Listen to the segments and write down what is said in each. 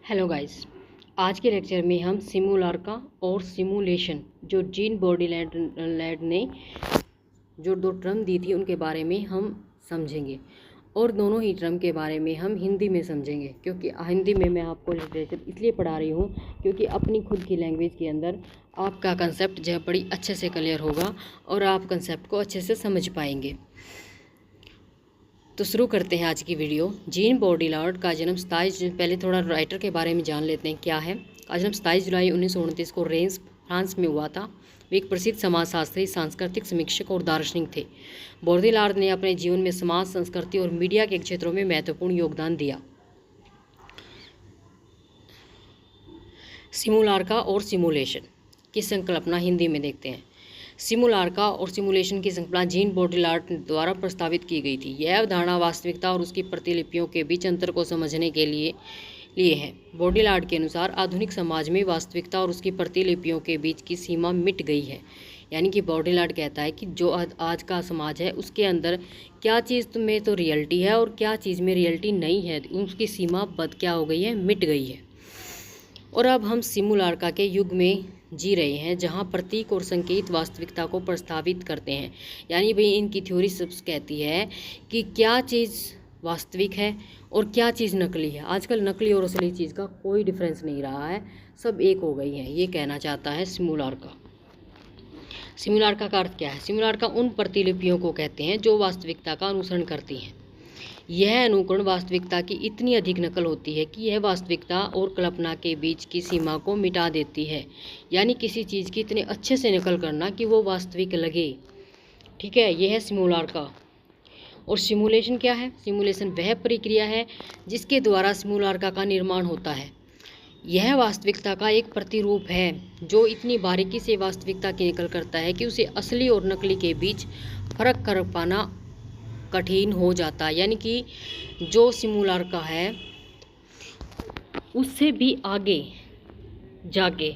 Hello guys, आज के lecture में हम सिमुलार्का और सिमुलेशन जो जीन बॉडीलैंड ने जो दो टर्म दी थी उनके बारे में हम समझेंगे और दोनों ही टर्म के बारे में हम हिंदी में समझेंगे, क्योंकि हिंदी में मैं आपको लिटरेचर इसलिए पढ़ा रही हूँ क्योंकि अपनी खुद की लैंग्वेज के अंदर आपका कंसेप्ट जो है बड़ी अच्छे से क्लियर होगा और आप कंसेप्ट को अच्छे से समझ पाएंगे। तो शुरू करते हैं आज की वीडियो। जीन बॉडीलार्ड का जन्म 27 पहले थोड़ा राइटर के बारे में जान लेते हैं क्या है। का जन्म 27 जुलाई 1929 को रेंस फ्रांस में हुआ था। वे एक प्रसिद्ध समाजशास्त्री, सांस्कृतिक समीक्षक और दार्शनिक थे। बॉडीलार्ड ने अपने जीवन में समाज, संस्कृति और मीडिया के क्षेत्रों में महत्वपूर्ण योगदान दिया। सिमुलार्का और सिमुलेशन की संकल्पना हिंदी में देखते हैं। सिमुलार्का और सिमुलेशन की संकल्पना जीन बॉडीलार्ड द्वारा प्रस्तावित की गई थी। यह अवधारणा वास्तविकता और उसकी प्रतिलिपियों के बीच अंतर को समझने के लिए है। बॉडीलार्ड के अनुसार आधुनिक समाज में वास्तविकता और उसकी प्रतिलिपियों के बीच की सीमा मिट गई है। यानी कि बॉडीलार्ड कहता है कि जो आज का समाज है उसके अंदर क्या चीज़ में तो रियलिटी है और क्या चीज़ में रियलिटी नहीं है, उसकी सीमा क्या हो गई है, मिट गई है। और अब हम सिमुलार्का के युग में जी रहे हैं जहां प्रतीक और संकेत वास्तविकता को प्रस्तावित करते हैं। यानी भाई इनकी थ्योरी सब कहती है कि क्या चीज़ वास्तविक है और क्या चीज़ नकली है। आजकल नकली और असली चीज़ का कोई डिफरेंस नहीं रहा है, सब एक हो गई है, ये कहना चाहता है सिमुलार्का। सिमुलार्का का अर्थ क्या है? सिमुलार्का उन प्रतिलिपियों को कहते हैं जो वास्तविकता का अनुसरण करती हैं। यह अनुकरण वास्तविकता की इतनी अधिक नकल होती है कि यह वास्तविकता और कल्पना के बीच की सीमा को मिटा देती है। यानी किसी चीज़ की इतने अच्छे से नकल करना कि वो वास्तविक लगे। ठीक है, यह है सिमुलार्का। और सिमुलेशन क्या है? सिमुलेशन वह प्रक्रिया है जिसके द्वारा सिमुलार्का का निर्माण होता है। यह वास्तविकता का एक प्रतिरूप है जो इतनी बारीकी से वास्तविकता की नकल करता है कि उसे असली और नकली के बीच फर्क कर पाना कठिन हो जाता है। यानी कि जो सिमुलार्का है उससे भी आगे जाके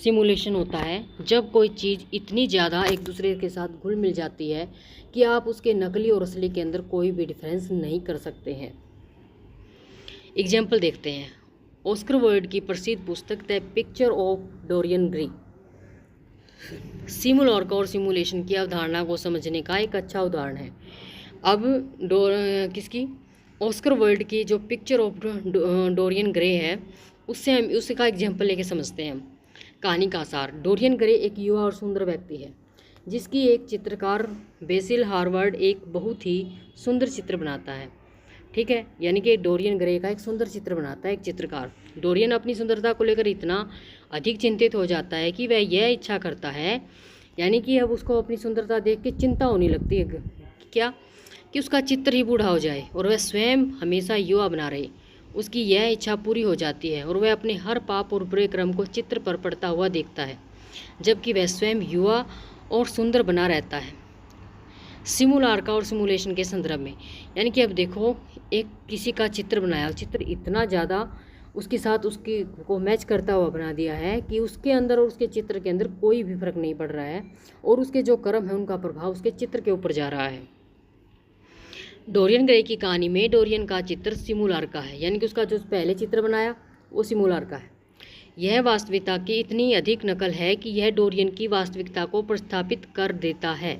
सिमुलेशन होता है जब कोई चीज़ इतनी ज़्यादा एक दूसरे के साथ घुल मिल जाती है कि आप उसके नकली और असली के अंदर कोई भी डिफरेंस नहीं कर सकते हैं। एग्जाम्पल देखते हैं। ऑस्कर वाइल्ड की प्रसिद्ध पुस्तक the picture of Dorian Gray simulacra और सिमुलेशन की अवधारणा को समझने का एक अच्छा उदाहरण है। अब किसकी? ऑस्कर वाइल्ड की जो पिक्चर ऑफ डोरियन ग्रे है उससे हम उसका एग्जाम्पल लेके समझते हैं। कहानी का सार। डोरियन ग्रे एक युवा और सुंदर व्यक्ति है जिसकी एक चित्रकार बेसिल हार्वर्ड एक बहुत ही सुंदर चित्र बनाता है। ठीक है, यानी कि डोरियन ग्रे का एक सुंदर चित्र बनाता है एक चित्रकार। डोरियन अपनी सुंदरता को लेकर इतना अधिक चिंतित हो जाता है कि वह यह इच्छा करता है, यानी कि अब उसको अपनी सुंदरता देख के चिंता होने लगती है क्या कि उसका चित्र ही बूढ़ा हो जाए और वह स्वयं हमेशा युवा बना रहे। उसकी यह इच्छा पूरी हो जाती है और वह अपने हर पाप और बुरे क्रम को चित्र पर पड़ता हुआ देखता है, जबकि वह स्वयं युवा और सुंदर बना रहता है। सिमुलार्का और सिमुलेशन के संदर्भ में, यानी कि अब देखो एक किसी का चित्र बनाया, चित्र इतना ज़्यादा उसके साथ उसकी को मैच करता हुआ बना दिया है कि उसके अंदर और उसके चित्र के अंदर कोई भी फर्क नहीं पड़ रहा है और उसके जो कर्म है उनका प्रभाव उसके चित्र के ऊपर जा रहा है। डोरियन ग्रे की कहानी में डोरियन का चित्र सिमुलार्का है, यानी कि उसका जो पहले चित्र बनाया वो सिमुलार्का है। यह वास्तविकता की इतनी अधिक नकल है कि यह डोरियन की वास्तविकता को प्रस्थापित कर देता है।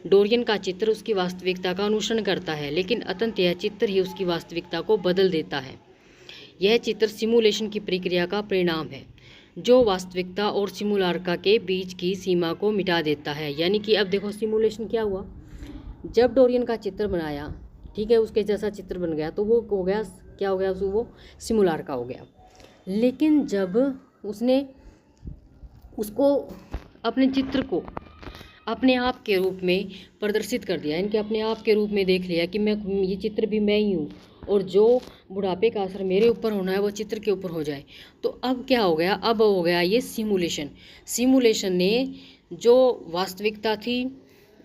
डोरियन का चित्र उसकी वास्तविकता का अनुसरण करता है, लेकिन अंततः यह चित्र ही उसकी वास्तविकता को बदल देता है। यह चित्र सिमुलेशन की प्रक्रिया का परिणाम है जो वास्तविकता और सिमुलार्का के बीच की सीमा को मिटा देता है। यानी कि अब देखो सिमुलेशन क्या हुआ, जब डोरियन का चित्र बनाया, ठीक है, उसके जैसा चित्र बन गया तो वो हो गया, क्या हो गया, वो सिमुलार्का हो गया। लेकिन जब उसने उसको अपने चित्र को अपने आप के रूप में प्रदर्शित कर दिया, यानी कि अपने आप के रूप में देख लिया कि मैं ये चित्र भी मैं ही हूँ और जो बुढ़ापे का असर मेरे ऊपर होना है वो चित्र के ऊपर हो जाए, तो अब क्या हो गया, अब हो गया ये सिमुलेशन। सिमुलेशन ने जो वास्तविकता थी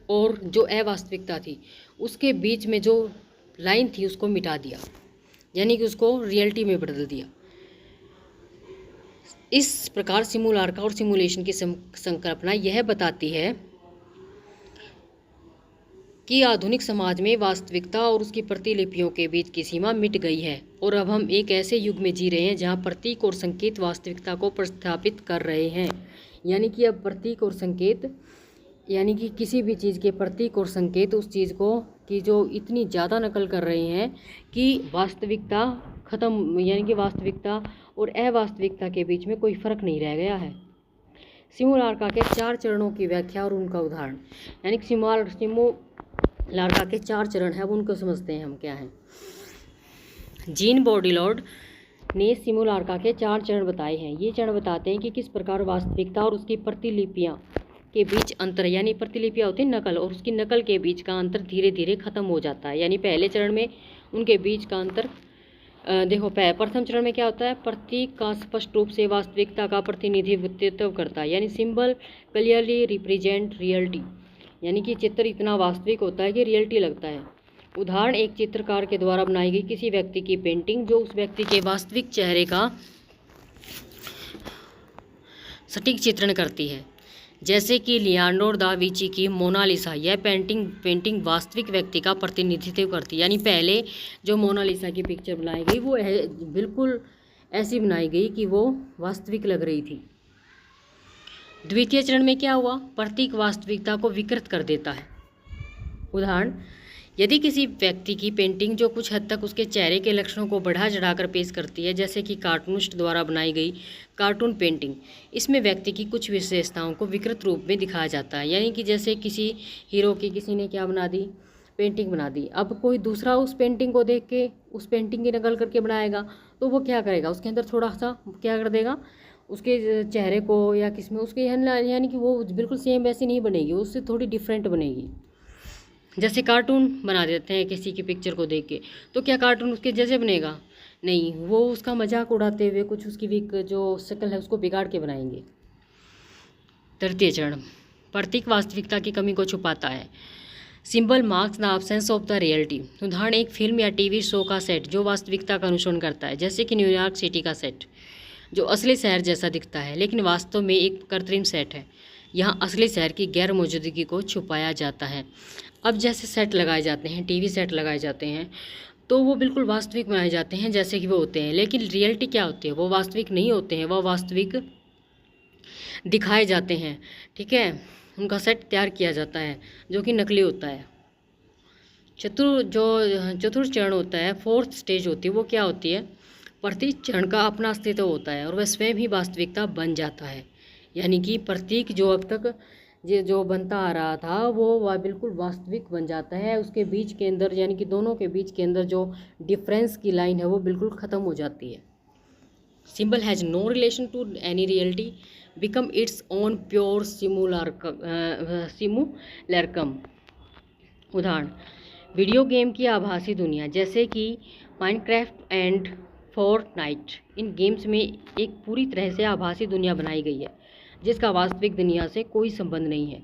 और जो अवास्तविकता थी उसके बीच में जो लाइन थी उसको मिटा दिया, यानी कि उसको रियलिटी में बदल दिया। इस प्रकार सिमुलार्का और सिमुलेशन की संकल्पना यह बताती है कि आधुनिक समाज में वास्तविकता और उसकी प्रतिलिपियों के बीच की सीमा मिट गई है और अब हम एक ऐसे युग में जी रहे हैं जहां प्रतीक और संकेत वास्तविकता को प्रतिस्थापित कर रहे हैं। यानी कि अब प्रतीक और संकेत, यानी कि किसी भी चीज़ के प्रतीक और संकेत उस चीज़ को की जो इतनी ज़्यादा नकल कर रहे हैं कि वास्तविकता खत्म, यानी कि वास्तविकता और अवास्तविकता के बीच में कोई फ़र्क नहीं रह गया है। सिमुलार्का के 4 चरणों की व्याख्या और उनका उदाहरण। यानी कि सिमुलार्का के 4 चरण हैं, अब उनको समझते हैं हम क्या हैं। जीन बॉडिलॉर्ड ने सिमुलार्का के 4 चरण बताए हैं। ये चरण बताते हैं कि किस प्रकार वास्तविकता और उसकी प्रतिलिपियाँ के बीच अंतर, यानी प्रतिलिपियाँ होती हैं नकल, और उसकी नकल के बीच का अंतर धीरे धीरे खत्म हो जाता है। यानी पहले चरण में उनके बीच का अंतर देखो, प्रथम चरण में क्या होता है, प्रतीक का स्पष्ट रूप से वास्तविकता का प्रतिनिधित्व करता है, यानी सिंबल क्लियरली रिप्रेजेंट रियलिटी, यानी कि चित्र इतना वास्तविक होता है कि रियलिटी लगता है। उदाहरण, एक चित्रकार के द्वारा बनाई गई किसी व्यक्ति की पेंटिंग जो उस व्यक्ति के वास्तविक चेहरे का सटीक चित्रण करती है, जैसे कि लियोनार्डो दा विंची की मोनालिसा। यह पेंटिंग वास्तविक व्यक्ति का प्रतिनिधित्व करती है। यानी पहले जो मोनालिसा की पिक्चर बनाई गई वो बिल्कुल ऐसी बनाई गई कि वो वास्तविक लग रही थी। द्वितीय चरण में क्या हुआ, प्रतीक वास्तविकता को विकृत कर देता है। उदाहरण, यदि किसी व्यक्ति की पेंटिंग जो कुछ हद तक उसके चेहरे के लक्षणों को बढ़ा चढ़ाकर पेश करती है, जैसे कि कार्टूनिस्ट द्वारा बनाई गई कार्टून पेंटिंग, इसमें व्यक्ति की कुछ विशेषताओं को विकृत रूप में दिखाया जाता है। यानी कि जैसे किसी हीरो की किसी ने क्या बना दी, पेंटिंग बना दी, अब कोई दूसरा उस पेंटिंग को देख के उस पेंटिंग की नकल करके बनाएगा तो वो क्या करेगा, उसके अंदर थोड़ा सा क्या कर देगा, उसके चेहरे को या किसमें उसके, यानी कि वो बिल्कुल सेम वैसी नहीं बनेगी, उससे थोड़ी डिफरेंट बनेगी। जैसे कार्टून बना देते हैं किसी की पिक्चर को देख के, तो क्या कार्टून उसके जैसे बनेगा, नहीं, वो उसका मजाक उड़ाते हुए कुछ उसकी भी जो शक्ल है उसको बिगाड़ के बनाएंगे। तृतीय चरण, प्रतीक वास्तविकता की कमी को छुपाता है। Symbol marks the absence of the reality. उदाहरण, एक फिल्म या टीवी शो का सेट जो वास्तविकता का अनुसरण करता है, जैसे कि न्यूयॉर्क सिटी का सेट जो असली शहर जैसा दिखता है लेकिन वास्तव में एक कृत्रिम सेट है। यहाँ असली शहर की गैर मौजूदगी को छुपाया जाता है। अब जैसे सेट लगाए जाते हैं, टीवी सेट लगाए जाते हैं, तो वो बिल्कुल वास्तविक बनाए जाते हैं जैसे कि वो होते हैं, लेकिन रियलिटी क्या होती है, वो वास्तविक नहीं होते हैं, वो वास्तविक दिखाए जाते हैं। ठीक है, उनका सेट तैयार किया जाता है जो कि नकली होता है। चतुर्थ चरण होता है, फोर्थ स्टेज होती है, वो क्या होती है, प्रतीक चरण का अपना अस्तित्व होता है और वह स्वयं ही वास्तविकता बन जाता है। यानी कि प्रतीक जो अब तक जो बनता आ रहा था वो बिल्कुल वास्तविक बन जाता है, उसके बीच के अंदर, यानी कि दोनों के बीच के अंदर जो डिफरेंस की लाइन है वो बिल्कुल ख़त्म हो जाती है। Symbol has no relation to any reality become its own pure simulacrum. उदाहरण, वीडियो गेम की आभासी दुनिया, जैसे कि माइनक्राफ्ट एंड फोर्टनाइट। इन गेम्स में एक पूरी तरह से आभासी दुनिया बनाई गई है जिसका वास्तविक दुनिया से कोई संबंध नहीं है,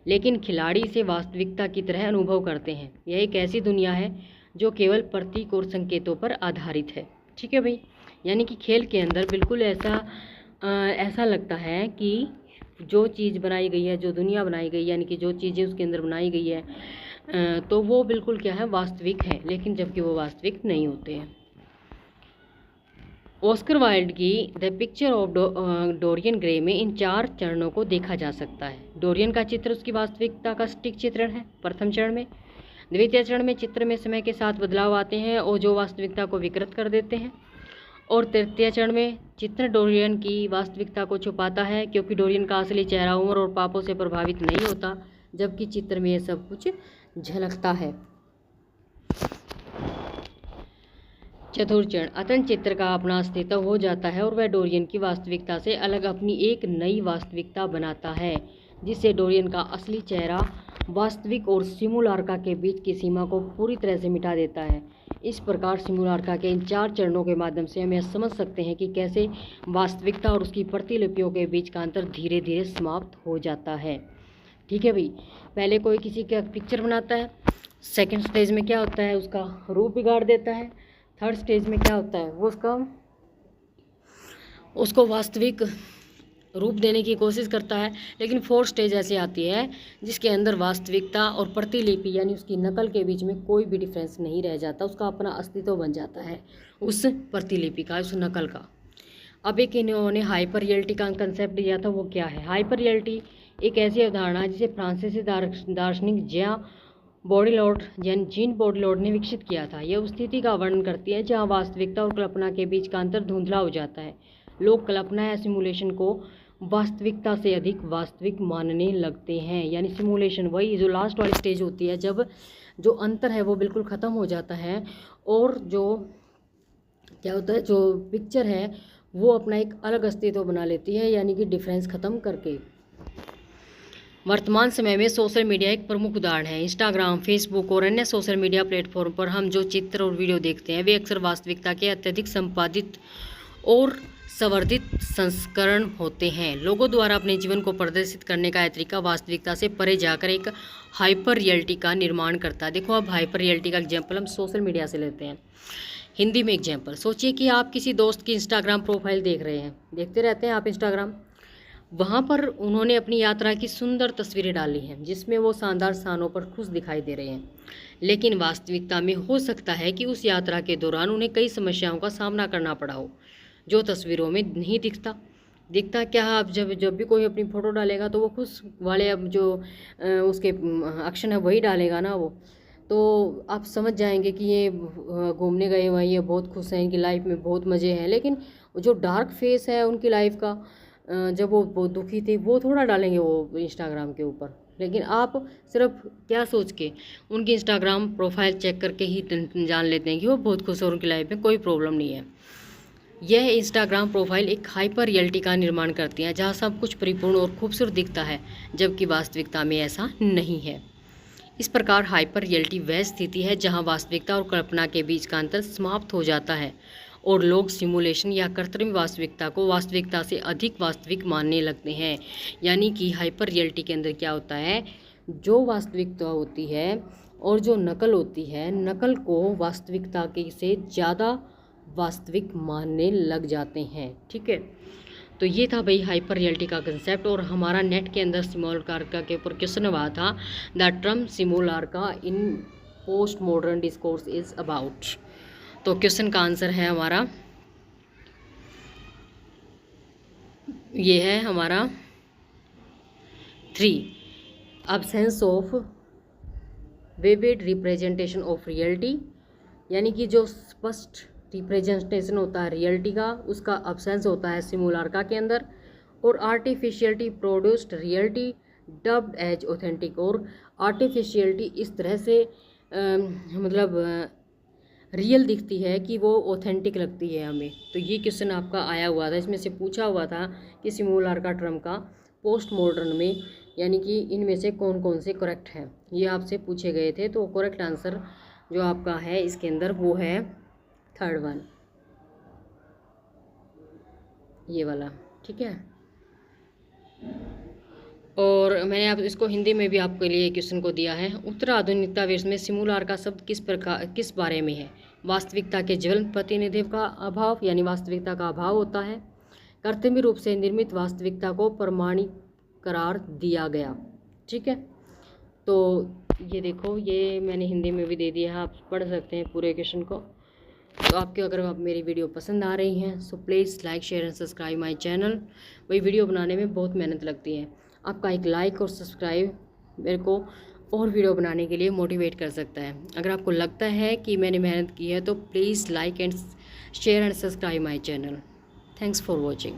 लेकिन खिलाड़ी इसे वास्तविकता की तरह अनुभव करते हैं। यह एक ऐसी दुनिया है जो केवल प्रतीक और संकेतों पर आधारित है। ठीक है भाई, यानी कि खेल के अंदर बिल्कुल ऐसा लगता है कि जो चीज़ बनाई गई है, जो दुनिया बनाई गई है, यानी कि जो चीज़ें उसके अंदर बनाई गई है, तो वो बिल्कुल क्या है, वास्तविक है, लेकिन जबकि वो वास्तविक नहीं होते हैं। ऑस्कर वाइल्ड की the picture of Dorian grey में इन 4 चरणों को देखा जा सकता है। डोरियन का चित्र उसकी वास्तविकता का सटीक चित्रण है प्रथम चरण में। द्वितीय चरण में चित्र में समय के साथ बदलाव आते हैं और जो वास्तविकता को विकृत कर देते हैं। और तृतीय चरण में चित्र डोरियन की वास्तविकता को छुपाता है, क्योंकि डोरियन का असली चेहरा उम्र और पापों से प्रभावित नहीं होता, जबकि चित्र में ये सब कुछ झलकता है। चतुर्थ चरण, अतः चित्र का अपना अस्तित्व हो जाता है और वह डोरियन की वास्तविकता से अलग अपनी एक नई वास्तविकता बनाता है, जिससे डोरियन का असली चेहरा वास्तविक और सिमुलार्का के बीच की सीमा को पूरी तरह से मिटा देता है। इस प्रकार सिमुलार्का के इन 4 चरणों के माध्यम से हम यह समझ सकते हैं कि कैसे वास्तविकता और उसकी प्रतिलिपियों के बीच का अंतर धीरे धीरे समाप्त हो जाता है। ठीक है भाई, पहले कोई किसी का पिक्चर बनाता है, सेकेंड स्टेज में क्या होता है, उसका रूप बिगाड़ देता है, थर्ड स्टेज में क्या होता है, वो उसको वास्तविक रूप देने की कोशिश करता है, लेकिन 4 स्टेज ऐसी आती है जिसके अंदर वास्तविकता और प्रतिलिपि यानी उसकी नकल के बीच में कोई भी डिफरेंस नहीं रह जाता, उसका अपना अस्तित्व बन जाता है उस प्रतिलिपि का, उस नकल का। अब एक इन्होंने हाइपर रियलिटी का कंसेप्ट दिया था, वो क्या है? हाइपर रियलिटी एक ऐसी अवधारणा है जिसे फ्रांसीसी दार्शनिक जीन बॉडीलॉर्ड ने विकसित किया था। यह उस स्थिति का वर्णन करती है जहाँ वास्तविकता और कल्पना के बीच का अंतर धुंधला हो जाता है। लोग कल्पना या सिमुलेशन को वास्तविकता से अधिक वास्तविक मानने लगते हैं। यानी सिमुलेशन वही जो लास्ट वाली स्टेज होती है, जब जो अंतर है वो बिल्कुल ख़त्म हो जाता है और जो क्या होता है, जो पिक्चर है वो अपना एक अलग अस्तित्व बना लेती है, यानी कि डिफरेंस ख़त्म करके। वर्तमान समय में सोशल मीडिया एक प्रमुख उदाहरण है। इंस्टाग्राम, फेसबुक और अन्य सोशल मीडिया प्लेटफॉर्म पर हम जो चित्र और वीडियो देखते हैं वे अक्सर वास्तविकता के अत्यधिक संपादित और संवर्धित संस्करण होते हैं। लोगों द्वारा अपने जीवन को प्रदर्शित करने का यह तरीका वास्तविकता से परे जाकर एक हाइपर रियलिटी का निर्माण करता है। देखो, अब हाइपर रियलिटी का एग्जाम्पल हम सोशल मीडिया से लेते हैं। हिंदी में एग्जाम्पल, सोचिए कि आप किसी दोस्त की इंस्टाग्राम प्रोफाइल देख रहे हैं, देखते रहते हैं आप इंस्टाग्राम। वहाँ पर उन्होंने अपनी यात्रा की सुंदर तस्वीरें डाली हैं जिसमें वो शानदार स्थानों पर खुश दिखाई दे रहे हैं, लेकिन वास्तविकता में हो सकता है कि उस यात्रा के दौरान उन्हें कई समस्याओं का सामना करना पड़ा हो जो तस्वीरों में नहीं दिखता। क्या आप जब भी कोई अपनी फ़ोटो डालेगा तो वो खुश वाले अब जो उसके एक्शन है वही डालेगा ना वो, तो आप समझ जाएंगे कि ये घूमने गए हुए हैं, ये बहुत खुश हैं, इनकी लाइफ में बहुत मज़े हैं। लेकिन जो डार्क फेस है उनकी लाइफ का, जब वो बहुत दुखी थे, वो थोड़ा डालेंगे वो इंस्टाग्राम के ऊपर। लेकिन आप सिर्फ क्या सोच के उनकी इंस्टाग्राम प्रोफाइल चेक करके ही जान लेते हैं कि वो बहुत खुश है और उनकी लाइफ में कोई प्रॉब्लम नहीं है। यह इंस्टाग्राम प्रोफाइल एक हाइपर रियलिटी का निर्माण करती है जहाँ सब कुछ परिपूर्ण और खूबसूरत दिखता है, जबकि वास्तविकता में ऐसा नहीं है। इस प्रकार हाइपर रियलिटी वह स्थिति है जहाँ वास्तविकता और कल्पना के बीच का अंतर समाप्त हो जाता है और लोग सिमुलेशन या कृत्रिम वास्तविकता को वास्तविकता से अधिक वास्तविक मानने लगते हैं। यानी कि हाइपर रियलिटी के अंदर क्या होता है, जो वास्तविकता होती है और जो नकल होती है, नकल को वास्तविकता के से ज़्यादा वास्तविक मानने लग जाते हैं। ठीक है, तो ये था भाई हाइपर रियलिटी का कंसेप्ट। और हमारा नेट के अंदर सिमुलार्का के ऊपर क्वेश्चन हुआ था, the term simulacra in post modern discourse is about. तो क्वेश्चन का आंसर है हमारा, ये है हमारा 3, absence of vivid representation of reality. यानी कि जो स्पष्ट रिप्रेजेंटेशन होता है रियलिटी का, उसका अब्सेंस होता है सिमुलार्का के अंदर। और artificiality produced reality dubbed as authentic. और आर्टिफिशियलिटी इस तरह से मतलब रियल दिखती है कि वो ऑथेंटिक लगती है हमें। तो ये क्वेश्चन आपका आया हुआ था, इसमें से पूछा हुआ था कि सिमुलार्का टर्म का पोस्ट मॉडर्न में यानी कि इनमें से कौन कौन से करेक्ट हैं, ये आपसे पूछे गए थे। तो करेक्ट आंसर जो आपका है इसके अंदर वो है 3rd वन, ये वाला। ठीक है, और मैंने आप इसको हिंदी में भी आपके लिए क्वेश्चन को दिया है। उत्तर आधुनिकता वेश में सिमुलार्का शब्द किस बारे में है? वास्तविकता के ज्वलंत प्रतिनिधित्व का अभाव, यानी वास्तविकता का अभाव होता है। कृत्रिम रूप से निर्मित वास्तविकता को प्रमाणिक करार दिया गया। ठीक है, तो ये देखो, ये मैंने हिंदी में भी दे दिया है, आप पढ़ सकते हैं पूरे क्वेश्चन को। तो आपके अगर आप मेरी वीडियो पसंद आ रही हैं so please like share and subscribe my channel. वही वीडियो बनाने में बहुत मेहनत लगती है, आपका एक लाइक और सब्सक्राइब मेरे को और वीडियो बनाने के लिए मोटिवेट कर सकता है। अगर आपको लगता है कि मैंने मेहनत की है तो please like and share and subscribe my channel. Thanks for watching.